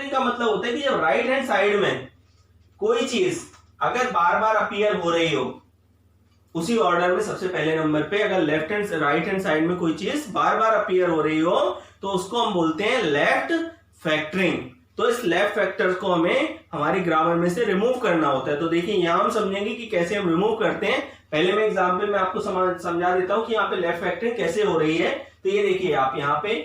Factoring का मतलब होता है कि जब राइट हैंड साइड में कोई चीज अगर बार बार अपीयर हो रही हो उसी ऑर्डर में, सबसे पहले नंबर पे अगर left hand right hand side में कोई चीज बार बार अपीयर हो रही हो तो उसको हम बोलते हैं लेफ्ट फैक्टरिंग। तो इस लेफ्ट फैक्टर को हमें हमारी ग्रामर में से रिमूव करना होता है। तो देखिए यहां हम समझेंगे कि कैसे हम रिमूव करते हैं। पहले मैं एग्जांपल में आपको समझा देता हूं कि यहाँ पे लेफ्ट फैक्टरिंग कैसे हो रही है। तो ये देखिए आप यहाँ पे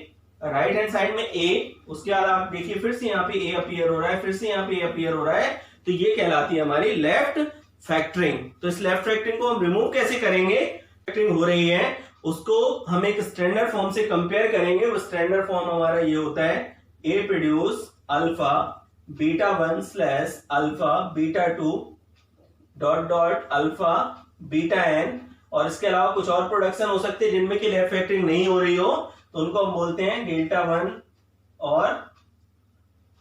राइट हैंड साइड में ए, उसके बाद आप देखिए फिर से यहाँ पे ए अपीयर हो रहा है, फिर से यहाँ पे ए अपीयर हो रहा है, तो ये कहलाती है हमारी लेफ्ट फैक्टरिंग। तो इस लेफ्ट फैक्टरिंग को हम रिमूव कैसे करेंगे? फैक्टरिंग हो रही है उसको हम एक स्टैंडर्ड फॉर्म से कंपेयर करेंगे। वो स्टैंडर्ड फॉर्म हमारा ये होता है A produce alpha beta 1 slash alpha beta 2 dot dot alpha beta n. और इसके अलावा कुछ और प्रोडक्शन हो सकते हैं जिनमें की लेफ्ट फैक्टरिंग नहीं हो रही हो, तो उनको हम बोलते हैं डेल्टा 1 और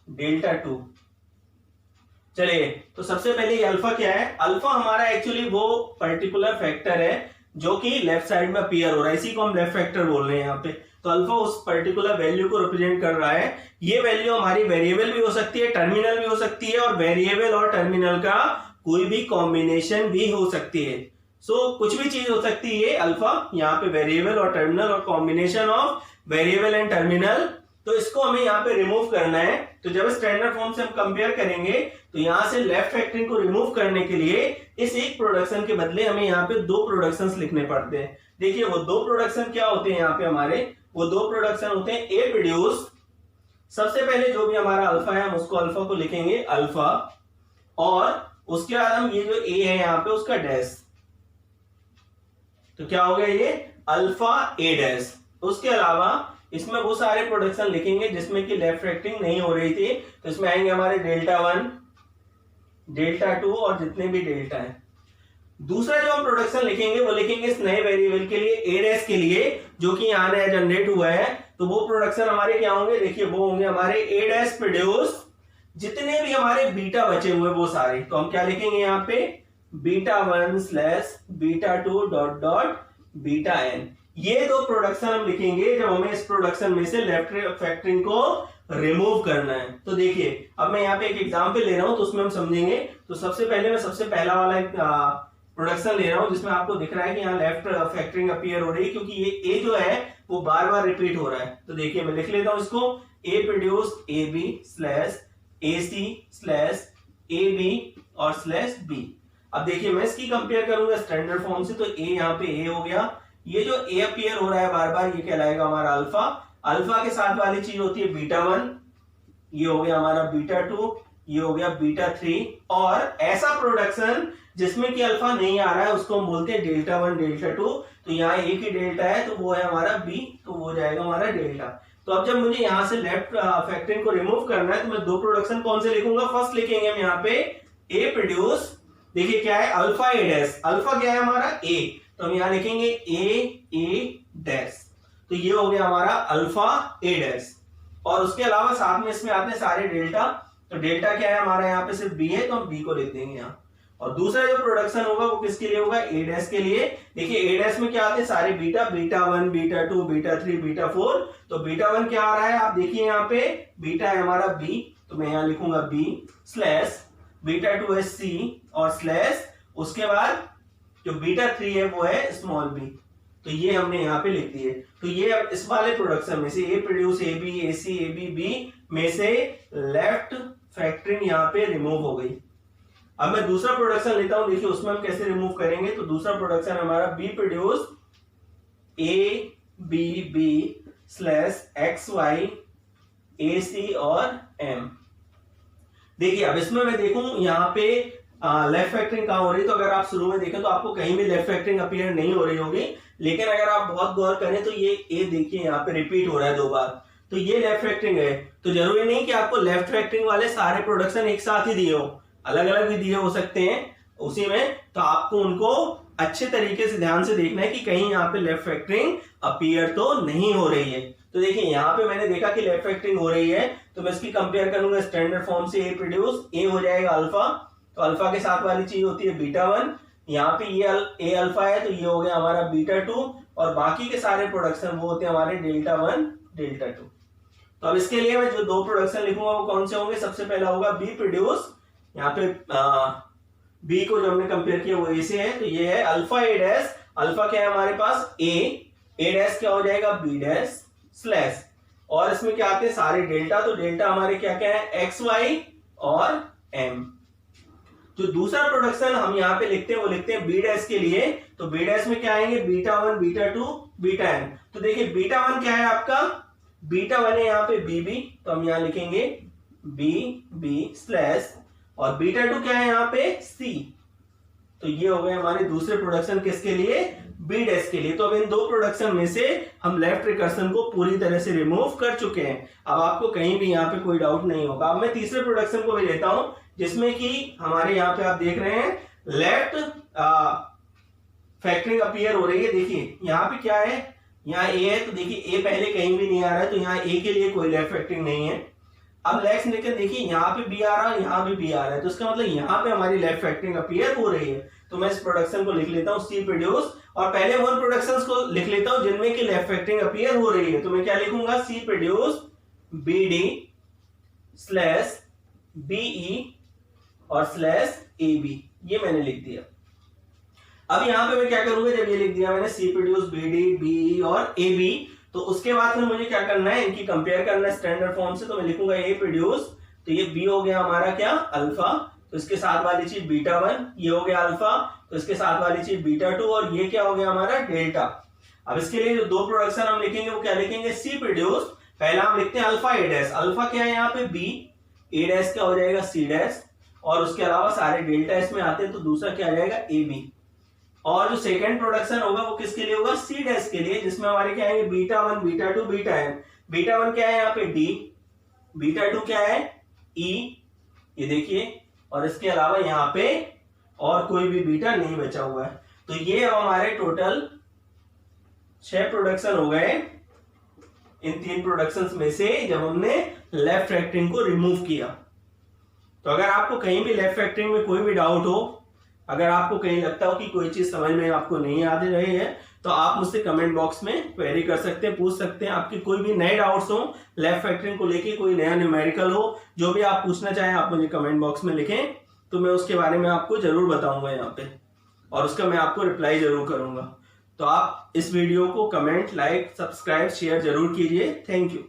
डेल्टा 2। चलिए, तो सबसे पहले ये अल्फा क्या है? अल्फा हमारा एक्चुअली वो पर्टिकुलर फैक्टर है जो कि लेफ्ट साइड में अपीयर हो रहा है, इसी को हम लेफ्ट फैक्टर बोल रहे हैं यहाँ पे। तो अल्फा उस पर्टिकुलर वैल्यू को रिप्रेजेंट कर रहा है। ये वैल्यू हमारी वेरिएबल भी हो सकती है, टर्मिनल भी हो सकती है, और वेरिएबल और टर्मिनल का कोई भी कॉम्बिनेशन भी हो सकती है। कुछ भी चीज हो सकती है ये अल्फा, यहाँ पे वेरिएबल और टर्मिनल और combination of variable and terminal. तो इसको हमें यहाँ पे रिमूव करना है। तो जब स्टैंडर्ड फॉर्म से हम कंपेयर करेंगे तो यहाँ से लेफ्ट फैक्टरिंग को रिमूव करने के लिए इस एक प्रोडक्शन के बदले हमें यहाँ पे दो प्रोडक्शंस लिखने पड़ते हैं। देखिए वो दो प्रोडक्शन क्या होते हैं यहाँ पे हमारे, वो दो प्रोडक्शन होते हैं ए प्रोड्यूस। सबसे पहले जो भी हमारा अल्फा है हम उसको अल्फा को लिखेंगे अल्फा, और उसके बाद हम ये जो ए है यहाँ पे उसका डैश, तो क्या हो गया ये अल्फा ए डैश। उसके अलावा इसमें वो सारे प्रोडक्शन लिखेंगे जिसमें कि लेफ्ट फैक्टरिंग नहीं हो रही थी, तो इसमें आएंगे हमारे डेल्टा 1 डेल्टा 2 और जितने भी डेल्टा है। दूसरा जो हम प्रोडक्शन लिखेंगे वो लिखेंगे इस नए वेरिएबल के लिए ए डैश के लिए, जो कि यहाँ नया जनरेट हुआ है। तो वो प्रोडक्शन हमारे क्या होंगे? देखिए वो होंगे हमारे ए डैश प्रोड्यूस जितने भी हमारे बीटा बचे हुए वो सारे। तो हम क्या लिखेंगे यहाँ पे beta 1 slash beta 2 dot dot beta n. ये दो प्रोडक्शन हम लिखेंगे जब हमें इस प्रोडक्शन में से लेफ्ट फैक्टरिंग को रिमूव करना है। तो देखिए अब मैं यहाँ पे एक एग्जांपल ले रहा हूं तो उसमें हम समझेंगे। तो सबसे पहले मैं सबसे पहला वाला एक प्रोडक्शन ले रहा हूं जिसमें आपको दिख रहा है कि यहाँ लेफ्ट फैक्टरिंग अपीयर हो रही है, क्योंकि ये ए जो है वो बार बार रिपीट हो रहा है। तो देखिए मैं लिख लेता हूं इसको A produce A B slash A C slash A B और स्लैश बी। अब देखिए मैं इसकी कंपेयर करूंगा स्टैंडर्ड फॉर्म से, तो ए यहाँ पे ए हो गया, ये जो ए अपीयर हो रहा है बार बार ये कहलाएगा हमारा अल्फा। अल्फा के साथ वाली चीज होती है बीटा 1, ये हो गया हमारा बीटा 2, ये हो गया बीटा 3। और ऐसा प्रोडक्शन जिसमें कि अल्फा नहीं आ रहा है उसको हम बोलते हैं डेल्टा 1 डेल्टा 2। तो यहाँ एक ही डेल्टा है तो वो है हमारा बी, तो वो हो जाएगा हमारा डेल्टा। तो अब जब मुझे यहाँ से लेफ्ट फैक्टरिंग को रिमूव करना है तो मैं दो प्रोडक्शन कौन से लिखूंगा? फर्स्ट लिखेंगे हम यहाँ पे ए प्रोड्यूस, देखिए क्या है अल्फा ए डैश। अल्फा क्या है हमारा ए, तो हम यहां लिखेंगे ए डैश। तो ये हो गया हमारा अल्फा ए डैश। और उसके अलावा साथ में इसमें आते हैं सारे डेल्टा। तो डेल्टा क्या है हमारा यहाँ पे सिर्फ बी है, तो हम बी को लिख देंगे यहाँ। और दूसरा जो प्रोडक्शन होगा वो किसके लिए होगा? ए डैश के लिए। देखिए ए डैश में क्या आते हैं सारे beta, beta 1 beta 2 beta 3 beta 4। तो बीटा 1 क्या आ रहा है आप देखिए यहाँ पे बीटा है हमारा बी, तो मैं यहाँ लिखूंगा बी स्लैश बीटा 2 है सी और स्लैश उसके बाद जो बीटा 3 है वो है स्मॉल बी। तो ये हमने यहाँ पे लिख दिए। तो ये इस वाले प्रोडक्शन में से A produce A B A C A B B में से लेफ्ट फैक्टरिंग यहाँ पे रिमूव हो गई। अब मैं दूसरा प्रोडक्शन लेता हूं, देखिए उसमें हम कैसे रिमूव करेंगे। तो दूसरा प्रोडक्शन हमारा B produce A B B slash X Y A C और एम। देखिए अब इसमें मैं देखूं यहाँ पे लेफ्ट फैक्टरिंग कहां हो रही है। तो अगर आप शुरू में देखें तो आपको कहीं भी लेफ्ट फैक्टरिंग अपीयर नहीं हो रही होगी, लेकिन अगर आप बहुत गौर करें तो ये ए देखिए यहाँ पे रिपीट हो रहा है 2 बार, तो ये लेफ्ट फैक्टरिंग है। तो जरूरी नहीं कि आपको लेफ्ट फैक्टरिंग वाले सारे प्रोडक्शन एक साथ ही दिए हो, अलग अलग भी दिए हो सकते हैं उसी में। तो आपको उनको अच्छे तरीके से ध्यान से देखना है कि कहीं यहाँ पे लेफ्ट फैक्टरिंग अपीयर तो नहीं हो रही है। तो देखिए यहाँ पे मैंने देखा कि लेफ्ट फैक्टरिंग हो रही है, तो मैं इसकी कंपेयर करूंगा स्टैंडर्ड फॉर्म से। ए प्रोड्यूस ए हो जाएगा अल्फा, तो अल्फा के साथ वाली चीज होती है बीटा 1, यहाँ पे ये ए अल्फा है तो ये हो गया हमारा बीटा 2, और बाकी के सारे प्रोडक्शन वो होते हैं हमारे डेल्टा 1 डेल्टा 2। तो अब इसके लिए मैं जो दो प्रोडक्शन लिखूंगा वो कौन से होंगे, सबसे पहला होगा बी प्रोड्यूस, यहाँ पे बी को जो हमने कंपेयर किया वो ए से है, तो ये है अल्फा ए डैश, अल्फा क्या है हमारे पास ए डैश क्या हो जाएगा बी डैश स्लैश, और इसमें क्या आते हैं सारे डेल्टा, तो डेल्टा हमारे क्या क्या है एक्स वाई और एम। जो दूसरा प्रोडक्शन हम यहाँ पे लिखते हैं वो लिखते हैं बी डैश के लिए, तो बी डैश में क्या आएंगे बीटा 1 बीटा 2 बीटा एन। तो देखिए बीटा 1 क्या है आपका, बीटा 1 है यहाँ पे बी, तो हम यहाँ लिखेंगे बी स्लैश, और बीटा 2 क्या है यहाँ पे सी। तो ये हो गए हमारे दूसरे प्रोडक्शन किसके लिए, बी डैश के लिए। तो अब इन दो प्रोडक्शन में से हम लेफ्ट रिकर्सन को पूरी तरह से रिमूव कर चुके हैं, अब आपको कहीं भी यहाँ पे कोई डाउट नहीं होगा। अब मैं तीसरे प्रोडक्शन को भी लेता हूं, जिसमें कि हमारे यहाँ पे आप देख रहे हैं लेफ्ट फैक्टरिंग अपीयर हो रही है। देखिए यहाँ पे क्या है, यहाँ ए है, तो देखिए ए पहले कहीं भी नहीं आ रहा है, तो यहाँ ए के लिए कोई लेफ्ट फैक्टरिंग नहीं है। अब लेफ्ट लेकर देखिए यहाँ पे बी आ रहा है, यहाँ भी बी आ रहा है, तो इसका मतलब यहाँ पे हमारी लेफ्ट फैक्टरिंग अपीयर हो रही है। तो मैं इस प्रोडक्शन को लिख लेता हूँ सी प्रोड्यूस, और पहले वन प्रोडक्शंस को लिख लेता हूँ जिनमें की लेफ्ट फैक्टरिंग अपीयर हो रही है। तो मैं क्या लिखूंगा C produce B D slash B E और स्लैश ए बी, ये मैंने लिख दिया। अब यहां पे मैं क्या करूंगा, जब ये लिख दिया मैंने सी प्रोड्यूस बी डी बी और ए बी, तो उसके बाद फिर मुझे क्या करना है, इनकी कंपेयर करना है स्टैंडर्ड फॉर्म से। तो मैं लिखूंगा ए प्रोड्यूस, तो ये बी हो गया हमारा क्या अल्फा, तो इसके साथ वाली चीज बीटा 1, ये हो गया अल्फा, तो इसके साथ वाली चीज बीटा 2, और ये क्या हो गया हमारा डेल्टा। अब इसके लिए जो दो प्रोडक्शन हम लिखेंगे वो क्या लिखेंगे, सी प्रोड्यूस, पहला हम लिखते हैं अल्फा ए डैश, अल्फा क्या है यहाँ पे बी, ए डैश क्या हो जाएगा सी डैश, और उसके अलावा सारे डेल्टा इसमें आते हैं, तो दूसरा क्या आ जाएगा ए बी। और जो सेकंड प्रोडक्शन होगा वो किसके लिए होगा, सी डैश के लिए, जिसमें हमारे क्या आएंगे beta 1 beta 2 beta n. Beta 1 क्या है यहाँ पे डी, बीटा 2 क्या है ई, ये देखिए, और इसके अलावा यहाँ पे और कोई भी बीटा नहीं बचा हुआ है। तो ये अब हमारे टोटल 6 प्रोडक्शन हो गए इन 3 प्रोडक्शंस में से, जब हमने लेफ्ट फैक्टरिंग को रिमूव किया। तो अगर आपको कहीं भी लेफ्ट फैक्टरिंग में कोई भी डाउट हो, अगर आपको कहीं लगता हो कि कोई चीज समझ में आपको नहीं आ रही है, तो आप मुझसे कमेंट बॉक्स में क्वेरी कर सकते हैं, पूछ सकते हैं। आपके कोई भी नए डाउट्स हो लेफ्ट फैक्टरिंग को लेके, कोई नया न्यूमेरिकल हो, जो भी आप पूछना चाहें आप मुझे कमेंट बॉक्स में लिखें, तो मैं उसके बारे में आपको जरूर बताऊंगा यहाँ पे, और उसका मैं आपको रिप्लाई जरूर करूंगा। तो आप इस वीडियो को कमेंट, लाइक, सब्सक्राइब, शेयर जरूर कीजिए। Thank you.